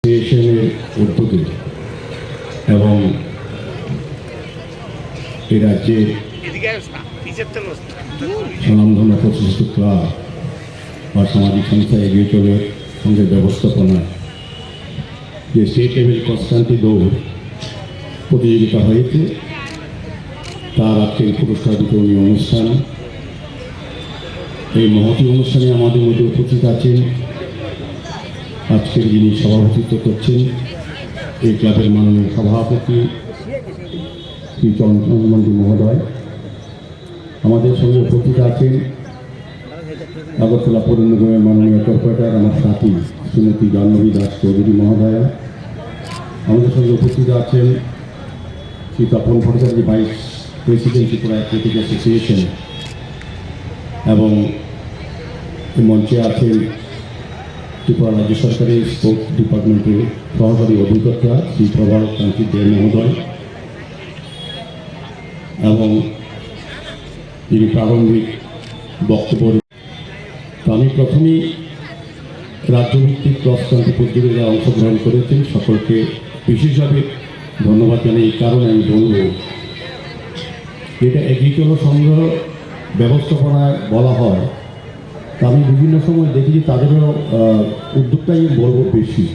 অ্যাসোসিয়েশনের উদ্যোগে এবং এই রাজ্যের স্বনামধন্য প্রতিষ্ঠিত ক্লাব বা সামাজিক সংস্থা এগিয়ে চলে সঙ্গে ব্যবস্থাপনায় যে স্টেট লেভেল কনস্টান্টি দৌড় প্রতিযোগিতা হয়েছে তার আজকের পুরস্কার বিতরণী অনুষ্ঠান। এই মহতী অনুষ্ঠানে আমাদের মধ্যে উপস্থিত আছেন আজকের যিনি সভাপতিত্ব করছেন এই ক্লাবের মাননীয় সভাপতি শ্রী চন্দন মন্ডল মহোদয়। আমাদের সঙ্গে উপস্থিত আছেন আগরতলা পৌর নিগমের মাননীয় কর্পোরেটর আমার সাথী শ্রীমতী জাহ্নবী দাস চৌধুরী মহোদয়া। আমাদের সঙ্গে উপস্থিত আছেন Shri Tapan Bhattacharya vice president Tripura athletic association এবং মঞ্চে আছেন ত্রিপুরা রাজ্য সরকারের স্পোর্টস ডিপার্টমেন্টের সহকারী অধিকর্তা শ্রী প্রভাত কান্তি দে মহোদয় এবং তিনি প্রারম্ভিক বক্তব্য। আমি প্রথমেই রাজ্যভিত্তিক ক্রস কান্ট্রি প্রতিযোগিতায় অংশগ্রহণ করেছেন সকলকে বিশেষভাবে ধন্যবাদ জানাই। এই কারণে আমি বলব যেটা এগ্রিকালচার সংগ্রহ ব্যবস্থাপনায় বলা হয় তা আমি বিভিন্ন সময় দেখি যে তাদেরও উদ্যোগটাই বলবো বেশি।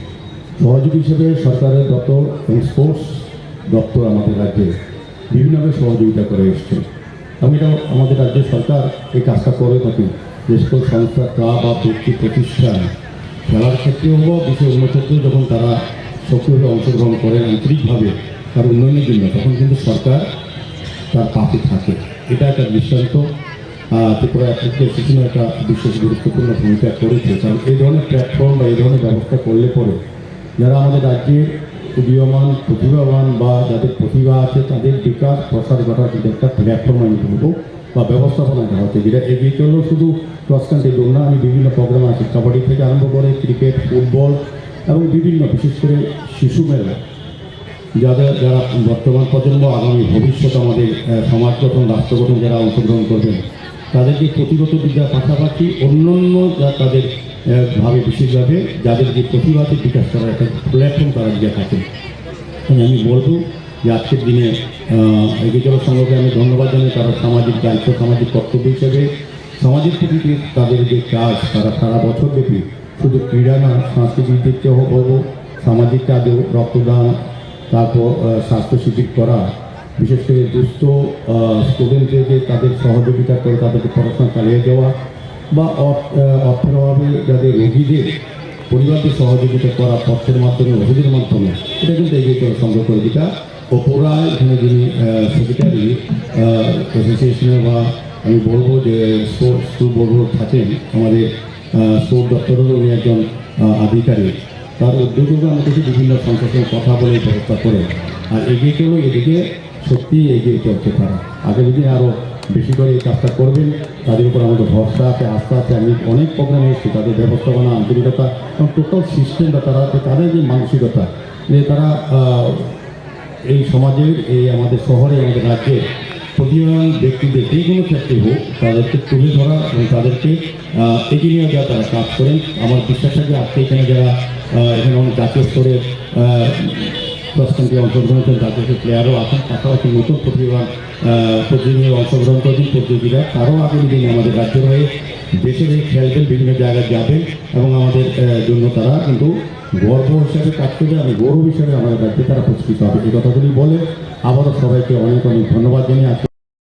সহযোগী হিসেবে সরকারের দপ্তর এবং স্পোর্টস দপ্তর আমাদের রাজ্যে বিভিন্নভাবে সহযোগিতা করে এসছে এবং এটা আমাদের রাজ্যের সরকার এই কাজটা করে থাকে। যে সকল সংস্থা ক্লাব বা ব্যক্তি প্রতিষ্ঠান খেলার ক্ষেত্রে হোক বিষয় অন্য ক্ষেত্রে যখন তারা সক্রিয়ভাবে অংশগ্রহণ করেন আন্তরিকভাবে তার উন্নয়নের জন্য তখন কিন্তু সরকার তার পাশে থাকে। এটা একটা দৃষ্টান্ত ত্রিপুরা অ্যাথলেটিক অ্যাসোসিয়েশন একটা বিশেষ গুরুত্বপূর্ণ ভূমিকা করেছে। কারণ এই ধরনের প্ল্যাটফর্ম বা এই ধরনের ব্যবস্থা করলে পরে যারা আমাদের রাজ্যের উদীয়মান প্রতিভাবান বা যাদের প্রতিভা আছে তাদের বিকাশ প্রসার ঘটার কিন্তু একটা প্ল্যাটফর্ম আমি বলবো বা ব্যবস্থাপনা করা হচ্ছে যেটা এগিয়ে চললেও শুধু ক্রস কান্ট্রি দৌড় না, আমি বিভিন্ন প্রোগ্রাম আছে কাবাডি থেকে আরম্ভ করে ক্রিকেট, ফুটবল এবং বিভিন্ন বিশেষ করে শিশু মেলা যারা বর্তমান প্রজন্ম আগামী ভবিষ্যৎ আমাদের সমাজ গঠন রাষ্ট্র গঠন যারা অংশগ্রহণ করবেন তাদেরকে প্রতিগত বিদ্যার পাশাপাশি অন্যান্য যা তাদের ভাবে বিশেষভাবে যাদের যে প্রতিভাকে বিকাশ করার একটা প্ল্যাটফর্ম তারা দিয়ে থাকেন। আমি বলবো যে আজকের দিনে এগ্রিকালচার সংঘকে আমি ধন্যবাদ জানাই। তারা সামাজিক দায়িত্ব সামাজিক কর্তব্য হিসেবে সমাজের প্রতি তাদের যে কাজ তারা সারা বছর ব্যাপী শুধু ক্রীড়া না সাংস্কৃতিক দিক থেকেও বলবো সামাজিক কাজেও রক্তদান তারপর স্বাস্থ্য শিবির করা বিশেষ করে দুস্থ স্টুডেন্টদেরকে তাদের সহযোগিতা করে তাদেরকে পড়াশোনা চালিয়ে দেওয়া বা অর্থের অভাবে যাদের রোগীদের পরিবারকে সহযোগিতা করা তথ্যের মাধ্যমে ওষুধের মাধ্যমে এটা কিন্তু এগিয়ে সংগ্রহ করে যেটা অপরা এখানে যিনি সেক্রেটারি অ্যাসোসিয়েশনের বা আমি বলবো যে স্পোর্টস বলবো থাকেন আমাদের স্পোর্টস দপ্তরেরও উনি একজন আধিকারিক। তার উদ্যোগেও আমাদের বিভিন্ন সংস্থার কথা বলে ব্যবস্থা করে আর এগিয়ে চলেও এদিকে সত্যিই এগিয়ে চলছে তারা আগামী দিনে আরও বেশি করে এই কাজটা করবেন। তাদের উপর আমাদের ভরসা আছে আস্থা আছে। আমি অনেক প্রোগ্রামে এসেছি তাদের ব্যবস্থাপনা আন্তরিকতা এবং টোটাল সিস্টেমটা তাদের যে মানসিকতা যে তারা এই সমাজের এই আমাদের শহরে আমাদের রাজ্যে প্রতিভাবান ব্যক্তিদের যে কোনো ক্ষেত্রে হোক তাদেরকে তুলে ধরা এবং তাদেরকে এগিয়ে নিয়ে যাওয়া তারা কাজ করেন। আমার বিশ্বাস আছে আজকে এখানে যারা এখানে অনেক জাতীয় স্তরে ক্রস কান্ট্রি অংশগ্রহণ করেন তাদেরকে প্লেয়ারও আছেন পাশাপাশি নতুন প্রতিভাবান প্রতিযোগিতায় অংশগ্রহণ করেছেন প্রতিযোগীরা তারও আগামী দিনে আমাদের রাজ্যের হয়ে দেশের হয়ে খেলবেন বিভিন্ন জায়গায় যাবেন এবং আমাদের জন্য তারা কিন্তু গর্ব হিসাবে কাজ করবে। আমি গৌরব হিসাবে আমাদের রাজ্যে তারা পুরস্কৃত হবে। এই কথাগুলি বলে আবারও সবাইকে অনেক অনেক ধন্যবাদ জানিয়ে